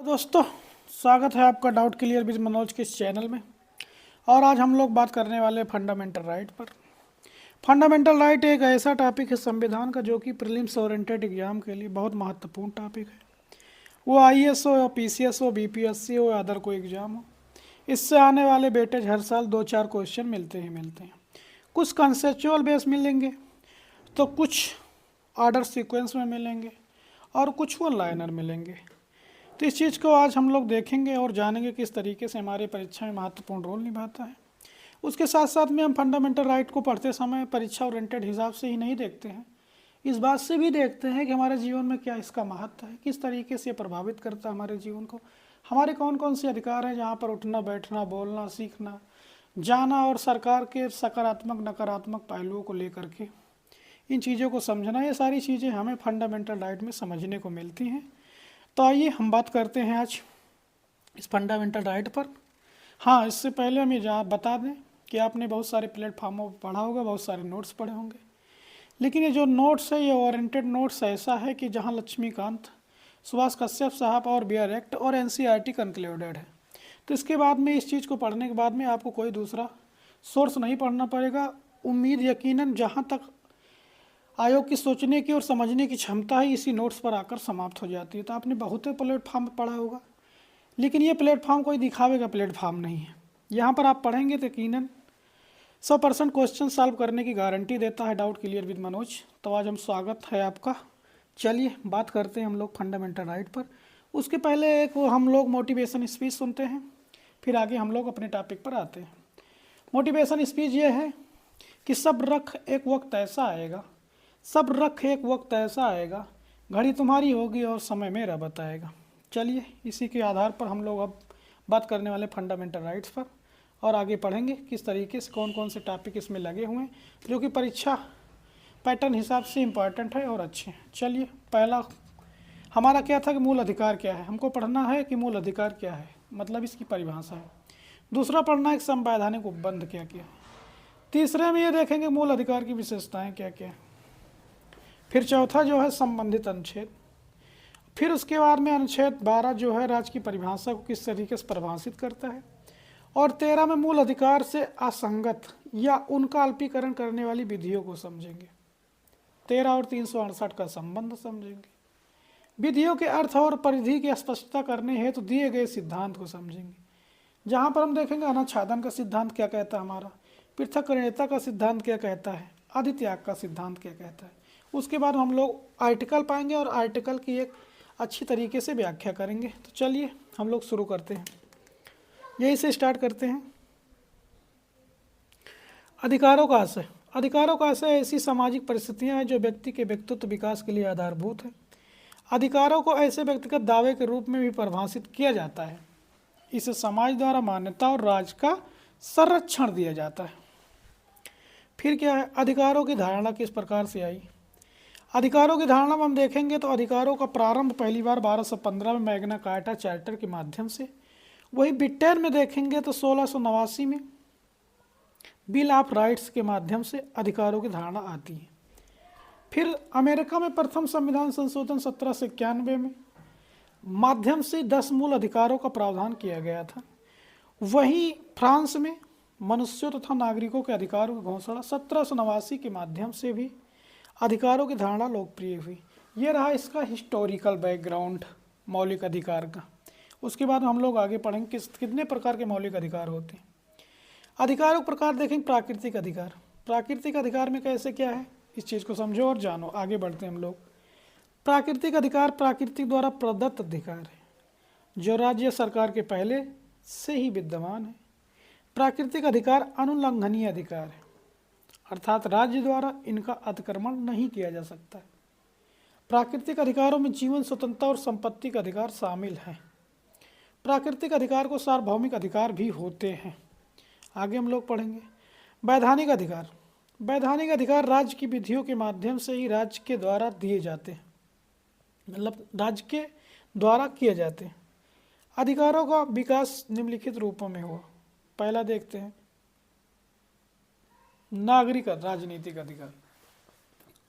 दोस्तों, स्वागत है आपका डाउट क्लियर विद मनोज के इस चैनल में। और आज हम लोग बात करने वाले हैं फंडामेंटल राइट पर। फंडामेंटल राइट एक ऐसा टॉपिक है संविधान का जो कि प्रीलिम्स ओरिएंटेड एग्जाम के लिए बहुत महत्वपूर्ण टॉपिक है। वो आईएएस हो या पीसीएस हो, बीपीएससी हो या अदर कोई एग्ज़ाम हो, इससे आने वाले वेटेज हर साल 2-4 क्वेश्चन मिलते हैं। कुछ कंसेप्चुअल बेस मिलेंगे तो कुछ ऑर्डर सीक्वेंस में मिलेंगे और कुछ वन लाइनर मिलेंगे। तो इस चीज़ को आज हम लोग देखेंगे और जानेंगे किस तरीके से हमारी परीक्षा में महत्वपूर्ण रोल निभाता है। उसके साथ साथ में हम फंडामेंटल राइट को पढ़ते समय परीक्षा ओरिएंटेड हिसाब से ही नहीं देखते हैं, इस बात से भी देखते हैं कि हमारे जीवन में क्या इसका महत्व है, किस तरीके से प्रभावित करता है हमारे जीवन को, हमारे कौन कौन से अधिकार हैं जहाँ पर उठना बैठना बोलना सीखना जाना, और सरकार के सकारात्मक नकारात्मक पहलुओं को लेकर के इन चीज़ों को समझना, ये सारी चीज़ें हमें फंडामेंटल राइट में समझने को मिलती हैं। तो आइए हम बात करते हैं आज इस फंडामेंटल राइट पर। हाँ, इससे पहले हम ये बता दें कि आपने बहुत सारे प्लेटफॉर्मों पर पढ़ा होगा, बहुत सारे नोट्स पढ़े होंगे, लेकिन ये जो नोट्स है ये ओरिएंटेड नोट्स ऐसा है कि जहाँ लक्ष्मीकांत, सुभाष कश्यप साहब और बियर एक्ट और एनसीईआरटी कंक्लूडेड है। तो इसके बाद में इस चीज़ को पढ़ने के बाद में आपको कोई दूसरा सोर्स नहीं पढ़ना पड़ेगा। उम्मीद यकीनन जहाँ तक आयोग की सोचने की और समझने की क्षमता ही इसी नोट्स पर आकर समाप्त हो जाती है। तो आपने बहुत प्लेटफॉर्म पढ़ा होगा, लेकिन ये प्लेटफॉर्म कोई दिखावे का प्लेटफॉर्म नहीं है। यहाँ पर आप पढ़ेंगे तो यकीनन 100% क्वेश्चन सॉल्व करने की गारंटी देता है डाउट क्लियर विद मनोज। तो आज हम स्वागत है आपका। चलिए बात करते हैं हम लोग फंडामेंटल राइट पर। उसके पहले एक हम लोग मोटिवेशन स्पीच सुनते हैं, फिर आगे हम लोग अपने टॉपिक पर आते हैं। मोटिवेशन स्पीच ये है कि सब रख एक वक्त ऐसा आएगा, सब रख एक वक्त ऐसा आएगा, घड़ी तुम्हारी होगी और समय मेरा बताएगा। चलिए इसी के आधार पर हम लोग अब बात करने वाले फंडामेंटल राइट्स पर और आगे पढ़ेंगे किस तरीके से कौन कौन से टॉपिक इसमें लगे हुए हैं जो कि परीक्षा पैटर्न हिसाब से इम्पॉर्टेंट है और अच्छे हैं। चलिए, पहला हमारा क्या था कि मूल अधिकार क्या है, हमको पढ़ना है कि मूल अधिकार क्या है, मतलब इसकी परिभाषा है। दूसरा पढ़ना है कि संवैधानिक उपबंध क्या क्या है। तीसरे में ये देखेंगे मूल अधिकार की विशेषताएँ क्या क्या है। फिर चौथा जो है संबंधित अनुच्छेद। फिर उसके बाद में अनुच्छेद 12 जो है राज्य की परिभाषा को किस तरीके से परिभाषित करता है। और 13 में मूल अधिकार से असंगत या उनका अल्पीकरण करने वाली विधियों को समझेंगे। 13 और 368 का संबंध समझेंगे। विधियों के अर्थ और परिधि की स्पष्टता करने हेतु तो दिए गए सिद्धांत को समझेंगे, जहाँ पर हम देखेंगे अनाच्छादन का सिद्धांत क्या कहता है हमारा, पृथक्करणीयता का सिद्धांत क्या कहता है, अधित्याग का सिद्धांत क्या कहता है। उसके बाद हम लोग आर्टिकल पाएंगे और आर्टिकल की एक अच्छी तरीके से व्याख्या करेंगे। तो चलिए हम लोग शुरू करते हैं, यही से स्टार्ट करते हैं। अधिकारों का आशय। अधिकारों का आशय ऐसी सामाजिक परिस्थितियां हैं जो व्यक्ति के व्यक्तित्व विकास के लिए आधारभूत है। अधिकारों को ऐसे व्यक्तिगत दावे के रूप में भी परिभाषित किया जाता है। इसे समाज द्वारा मान्यता और राज्य का संरक्षण दिया जाता है। फिर क्या है, अधिकारों की धारणा किस प्रकार से आई। अधिकारों की धारणा में हम देखेंगे तो अधिकारों का प्रारंभ पहली बार 1215 में मैग्ना कार्टा चार्टर के माध्यम से, वही ब्रिटेन में देखेंगे तो 1689 में बिल ऑफ राइट्स के माध्यम से अधिकारों की धारणा आती है। फिर अमेरिका में प्रथम संविधान संशोधन 1791 में माध्यम से 10 मूल अधिकारों का प्रावधान किया गया था। वहीं फ्रांस में मनुष्यों तथा नागरिकों के अधिकारों की घोषणा 1789 के माध्यम से भी अधिकारों की धारणा लोकप्रिय हुई। ये रहा इसका हिस्टोरिकल बैकग्राउंड मौलिक अधिकार का। उसके बाद हम लोग आगे पढ़ेंगे कितने प्रकार के मौलिक अधिकार होते हैं। अधिकारों के प्रकार देखेंगे। प्राकृतिक अधिकार। प्राकृतिक अधिकार में कैसे क्या है, इस चीज़ को समझो और जानो। आगे बढ़ते हैं हम लोग। प्राकृतिक अधिकार प्राकृतिक द्वारा प्रदत्त अधिकार है जो राज्य सरकार के पहले से ही विद्यमान है। प्राकृतिक अधिकार अनुल्लंघनीय अधिकार है, अर्थात राज्य द्वारा इनका अतिक्रमण नहीं किया जा सकता। प्राकृतिक अधिकारों में जीवन स्वतंत्रता और संपत्ति का अधिकार शामिल है। प्राकृतिक अधिकार को सार्वभौमिक अधिकार भी होते हैं। आगे हम लोग पढ़ेंगे। वैधानिक अधिकार। वैधानिक अधिकार राज्य की विधियों के माध्यम से ही राज्य के द्वारा दिए जाते हैं, मतलब राज्य के द्वारा किए जाते हैं। अधिकारों का विकास निम्नलिखित रूपों में हुआ। पहला देखते हैं नागरिक राजनीतिक अधिकार।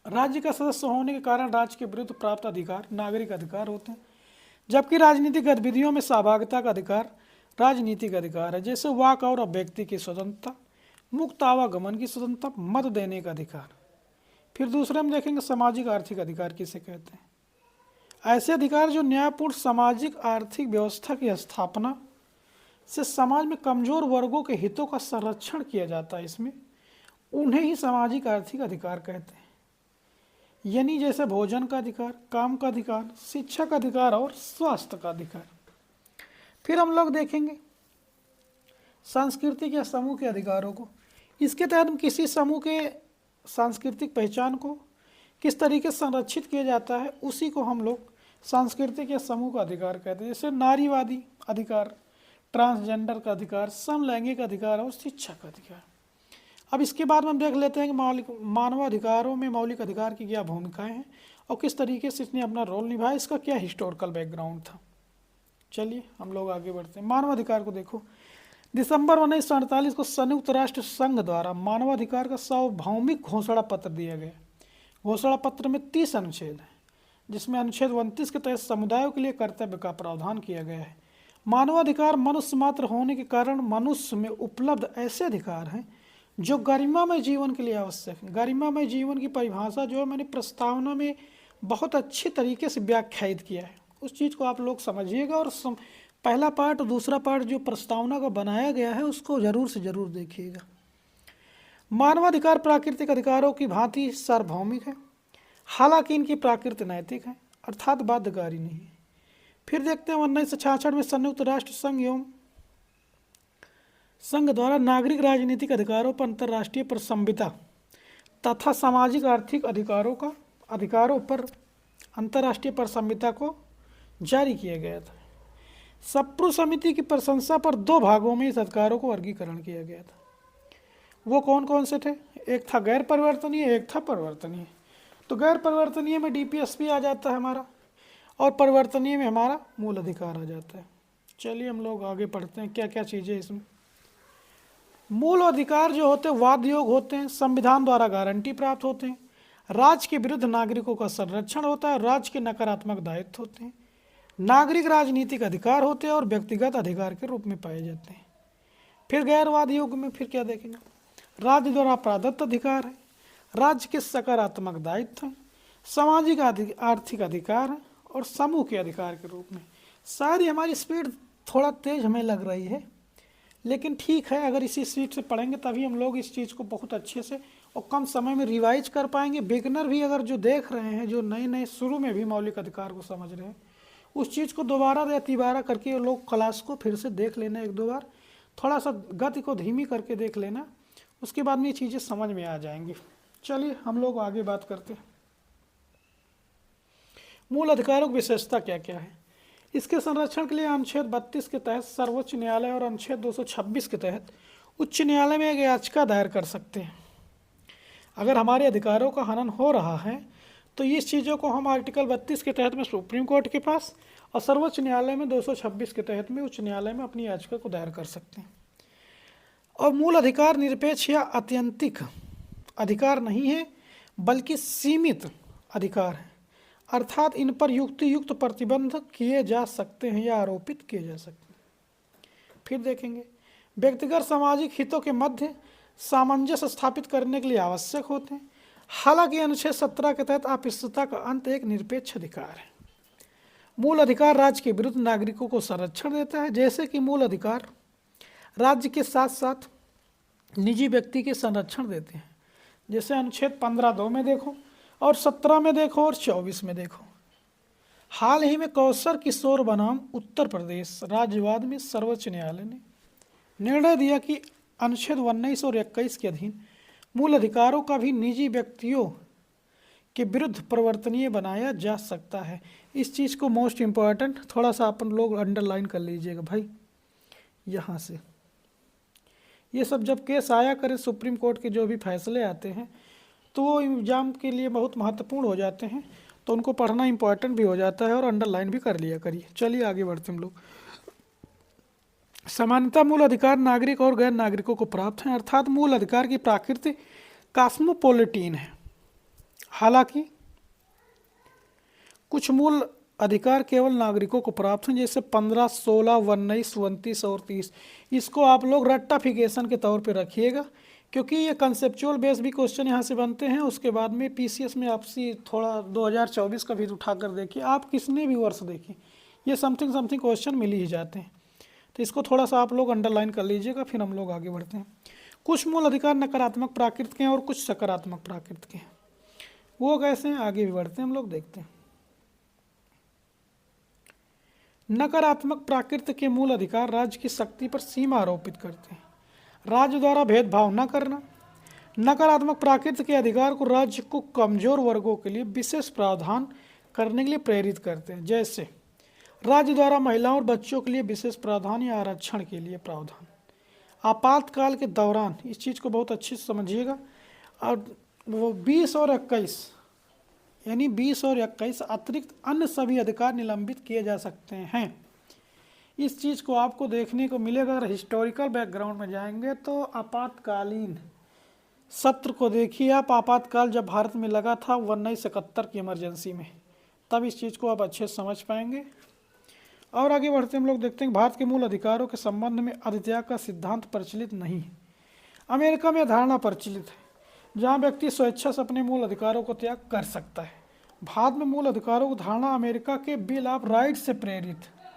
राज्य का सदस्य होने के कारण राज्य के विरुद्ध प्राप्त अधिकार नागरिक अधिकार होते हैं। जबकि राजनीतिक गतिविधियों में सहभागिता का अधिकार राजनीतिक अधिकार है, जैसे वाक और अभिव्यक्ति की स्वतंत्रता, मुक्त आवागमन की स्वतंत्रता, मत देने का अधिकार। फिर दूसरे हम देखेंगे सामाजिक आर्थिक अधिकार किसे कहते हैं। ऐसे अधिकार जो न्यायपूर्ण सामाजिक आर्थिक व्यवस्था की स्थापना से समाज में कमजोर वर्गों के हितों का संरक्षण किया जाता है, इसमें उन्हें ही सामाजिक आर्थिक अधिकार कहते हैं। यानी जैसे भोजन का अधिकार, काम का अधिकार, शिक्षा का अधिकार और स्वास्थ्य का अधिकार। फिर हम लोग देखेंगे सांस्कृतिक या समूह के अधिकारों को। इसके तहत हम किसी समूह के सांस्कृतिक पहचान को किस तरीके से संरक्षित किया जाता है, उसी को हम लोग सांस्कृतिक या समूह का अधिकार कहते हैं। जैसे नारीवादी अधिकार, ट्रांसजेंडर का अधिकार, समलैंगिक अधिकार और शिक्षा का अधिकार। अब इसके बाद हम देख लेते हैं कि मानवाधिकारों में मौलिक अधिकार की क्या भूमिकाएं हैं और किस तरीके से इसने अपना रोल निभाया, इसका क्या हिस्टोरिकल बैकग्राउंड था। चलिए हम लोग आगे बढ़ते हैं। मानवाधिकार को देखो, दिसंबर 1948 को संयुक्त राष्ट्र संघ द्वारा मानवाधिकार का सार्वभौमिक घोषणा पत्र दिया गया। घोषणा पत्र में 30 अनुच्छेद हैं, जिसमें अनुच्छेद 29 के तहत समुदायों के लिए कर्तव्य का प्रावधान किया गया है। मानवाधिकार मनुष्य मात्र होने के कारण मनुष्य में उपलब्ध ऐसे अधिकार हैं जो गरिमामय जीवन के लिए आवश्यक है। गरिमामय जीवन की परिभाषा जो है मैंने प्रस्तावना में बहुत अच्छी तरीके से व्याख्यायित किया है, उस चीज़ को आप लोग समझिएगा और पहला पार्ट और दूसरा पार्ट जो प्रस्तावना का बनाया गया है उसको जरूर से जरूर देखिएगा। मानवाधिकार प्राकृतिक अधिकारों की भांति सार्वभौमिक है, हालांकि इनकी प्रकृति नैतिक है, अर्थात बाध्यकारी नहीं है। फिर देखते हैं 1966 में संयुक्त राष्ट्र संघ द्वारा नागरिक राजनीतिक अधिकारों पर अंतर्राष्ट्रीय संविदा तथा सामाजिक आर्थिक अधिकारों पर अंतर्राष्ट्रीय संविदा को जारी किया गया था। सप्रू समिति की प्रशंसा पर 2 भागों में इस अधिकारों को वर्गीकरण किया गया था। वो कौन कौन से थे? एक था गैर परिवर्तनीय, एक था परिवर्तनीय। तो गैर परिवर्तनीय में DPSP आ जाता है हमारा, और परिवर्तनीय में हमारा मूल अधिकार आ जाता है। चलिए हम लोग आगे पढ़ते हैं क्या क्या चीज़ें इसमें। मूल अधिकार जो होते हैं वाद योग होते हैं, संविधान द्वारा गारंटी प्राप्त होते हैं, राज्य के विरुद्ध नागरिकों का संरक्षण होता है, राज्य के नकारात्मक दायित्व होते हैं, नागरिक राजनीतिक अधिकार होते हैं और व्यक्तिगत अधिकार के रूप में पाए जाते हैं। फिर गैरवाद योग में फिर क्या देखेंगे? राज्य द्वारा प्रदत्त अधिकार है, राज्य के सकारात्मक दायित्व हैं, सामाजिक आर्थिक अधिकार है और समूह के अधिकार के रूप में। सारी हमारी स्पीड थोड़ा तेज हमें लग रही है, लेकिन ठीक है, अगर इसी स्पीड से पढ़ेंगे तभी हम लोग इस चीज़ को बहुत अच्छे से और कम समय में रिवाइज कर पाएंगे। बिगनर भी अगर जो देख रहे हैं, जो नए नए शुरू में भी मौलिक अधिकार को समझ रहे हैं, उस चीज़ को दोबारा या तिबारा करके लोग क्लास को फिर से देख लेना 1-2 बार, थोड़ा सा गति को धीमी करके देख लेना, उसके बाद में ये चीज़ें समझ में आ जाएंगी। चलिए हम लोग आगे बात करते हैं। मूल अधिकारों की विशेषता क्या क्या है? इसके संरक्षण के लिए अनुच्छेद 32 के तहत सर्वोच्च न्यायालय और अनुच्छेद 226 के तहत उच्च न्यायालय में एक याचिका दायर कर सकते हैं। अगर हमारे अधिकारों का हनन हो रहा है तो इस चीज़ों को हम आर्टिकल 32 के तहत में सुप्रीम कोर्ट के पास और सर्वोच्च न्यायालय में 226 के तहत में उच्च न्यायालय में अपनी याचिका को दायर कर सकते हैं। और मूल अधिकार निरपेक्ष या आत्यंतिक अधिकार नहीं है, बल्कि सीमित अधिकार है, अर्थात इन पर युक्त प्रतिबंध किए जा सकते हैं या आरोपित किए जा सकते हैं। फिर देखेंगे व्यक्तिगत सामाजिक हितों के मध्य सामंजस्य स्थापित करने के लिए आवश्यक होते हैं। हालांकि अनुच्छेद 17 के तहत अपिस्तता का अंत एक निरपेक्ष अधिकार है। मूल अधिकार राज्य के विरुद्ध नागरिकों को संरक्षण देता है, जैसे कि मूल अधिकार राज्य के साथ साथ निजी व्यक्ति के संरक्षण देते हैं। जैसे अनुच्छेद 15(2) में देखो और 17 में देखो और 24 में देखो। हाल ही में कौशर किशोर बनाम उत्तर प्रदेश राज्यवाद में सर्वोच्च न्यायालय ने निर्णय दिया कि अनुच्छेद 19 और 21 के अधीन मूल अधिकारों का भी निजी व्यक्तियों के विरुद्ध परिवर्तनीय बनाया जा सकता है। इस चीज़ को मोस्ट इम्पॉर्टेंट थोड़ा सा अपन लोग अंडरलाइन कर लीजिएगा भाई। यहाँ से ये सब जब केस आया करें, सुप्रीम कोर्ट के जो भी फैसले आते हैं तो वो एग्जाम के लिए बहुत महत्वपूर्ण हो जाते हैं, तो उनको पढ़ना इंपॉर्टेंट भी हो जाता है और अंडरलाइन भी कर लिया करिए। चलिए आगे बढ़ते हम लोग। समानता मूल अधिकार नागरिक और गैर नागरिकों को प्राप्त हैं, अर्थात मूल अधिकार की प्रकृति कॉस्मोपॉलिटन है। हालांकि कुछ मूल अधिकार केवल नागरिकों को प्राप्त हैं, जैसे 15, 16, 19, 29 और 30। इसको आप लोग रट्टाफिकेशन के तौर पे रखिएगा, क्योंकि ये कंसेप्चुअल बेस भी क्वेश्चन यहाँ से बनते हैं। उसके बाद में पीसीएस में आपसी थोड़ा 2024 का भी उठाकर देखिए, आप किसने भी वर्ष देखिए, ये समथिंग समथिंग क्वेश्चन मिल ही जाते हैं। तो इसको थोड़ा सा आप लोग अंडरलाइन कर लीजिएगा, फिर हम लोग आगे बढ़ते हैं। कुछ मूल अधिकार नकारात्मक प्रकृति के हैं और कुछ सकारात्मक प्रकृति के हैं। वो कैसे हैं, आगे भी बढ़ते हैं, हम लोग देखते हैं। नकारात्मक प्रकृति के मूल अधिकार राज्य की शक्ति पर सीमा आरोपित करते हैं, राज्य द्वारा भेदभाव न करना। नकारात्मक प्रकृति के अधिकार को राज्य को कमजोर वर्गों के लिए विशेष प्रावधान करने के लिए प्रेरित करते हैं, जैसे राज्य द्वारा महिलाओं और बच्चों के लिए विशेष प्रावधान या आरक्षण के लिए प्रावधान। आपातकाल के दौरान इस चीज़ को बहुत अच्छे से समझिएगा। और वो 20 और 21 यानी 20 और 21 अतिरिक्त अन्य सभी अधिकार निलंबित किए जा सकते हैं। इस चीज़ को आपको देखने को मिलेगा। अगर हिस्टोरिकल बैकग्राउंड में जाएंगे तो आपातकालीन सत्र को देखिए आप। आपातकाल जब भारत में लगा था 1971 की इमरजेंसी में, तब इस चीज़ को आप अच्छे से समझ पाएंगे। और आगे बढ़ते हम लोग देखते हैं भारत के मूल अधिकारों के संबंध में अधित्याग का सिद्धांत प्रचलित नहीं है। अमेरिका में धारणा प्रचलित है जहां व्यक्ति स्वेच्छा से अपने मूल अधिकारों को त्याग कर सकता है। भारत में मूल अधिकारों की धारणा अमेरिका के बिल ऑफ राइट्स से प्रेरित है।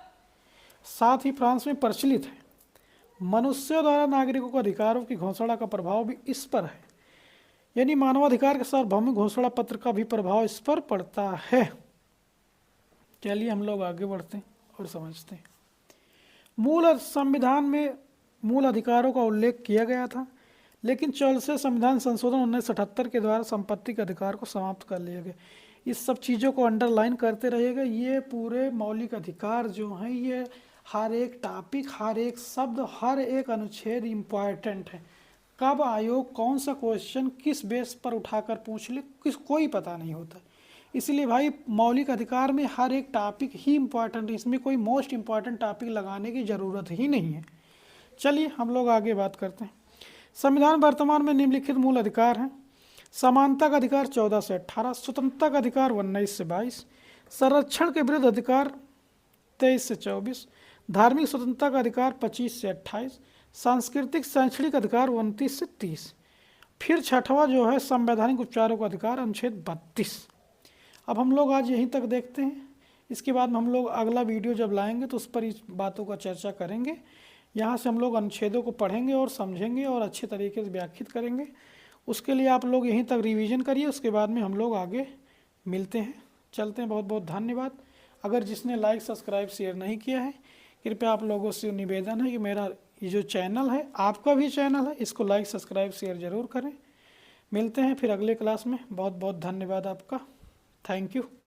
साथ ही फ्रांस में प्रचलित है। मनुष्यों द्वारा नागरिकों के अधिकारों की घोषणा का प्रभाव भी इस पर है, यानी मानवाधिकार के सार्वभौमिक घोषणा पत्र का भी प्रभाव इस पर पड़ता है। चलिए हम लोग आगे बढ़ते हैं और समझते हैं। मूल संविधान में मूल अधिकारों का उल्लेख किया गया था, लेकिन 44वें संविधान संशोधन 1978 के द्वारा संपत्ति के अधिकार को समाप्त कर लिया गया। इस सब चीज़ों को अंडरलाइन करते रहिएगा। ये पूरे मौलिक अधिकार जो हैं, ये हर एक टॉपिक, हर एक शब्द, हर एक अनुच्छेद इम्पॉर्टेंट है। कब आयोग कौन सा क्वेश्चन किस बेस पर उठाकर पूछ ले, कोई पता नहीं होता। इसलिए भाई मौलिक अधिकार में हर एक टॉपिक ही इम्पॉर्टेंट है, इसमें कोई मोस्ट इम्पॉर्टेंट टॉपिक लगाने की ज़रूरत ही नहीं है। चलिए हम लोग आगे बात करते हैं। संविधान वर्तमान में निम्नलिखित मूल अधिकार हैं। समानता का अधिकार 14 से 18, स्वतंत्रता का अधिकार 19 से 22, संरक्षण के विरुद्ध अधिकार 23 से 24, धार्मिक स्वतंत्रता का अधिकार 25 से 28, सांस्कृतिक शैक्षणिक अधिकार 29 से 30। फिर छठवां जो है संवैधानिक उपचारों का अधिकार अनुच्छेद 32। अब हम लोग आज यहीं तक देखते हैं। इसके बाद में हम लोग अगला वीडियो जब लाएंगे तो उस पर इस बातों का चर्चा करेंगे। यहाँ से हम लोग अनुच्छेदों को पढ़ेंगे और समझेंगे और अच्छे तरीके से व्याख्यात करेंगे। उसके लिए आप लोग यहीं तक रिवीजन करिए, उसके बाद में हम लोग आगे मिलते हैं। चलते हैं, बहुत बहुत धन्यवाद। अगर जिसने लाइक सब्सक्राइब शेयर नहीं किया है, कृपया आप लोगों से निवेदन है कि मेरा ये जो चैनल है, आपका भी चैनल है, इसको लाइक सब्सक्राइब शेयर ज़रूर करें। मिलते हैं फिर अगले क्लास में। बहुत बहुत धन्यवाद आपका। Thank you.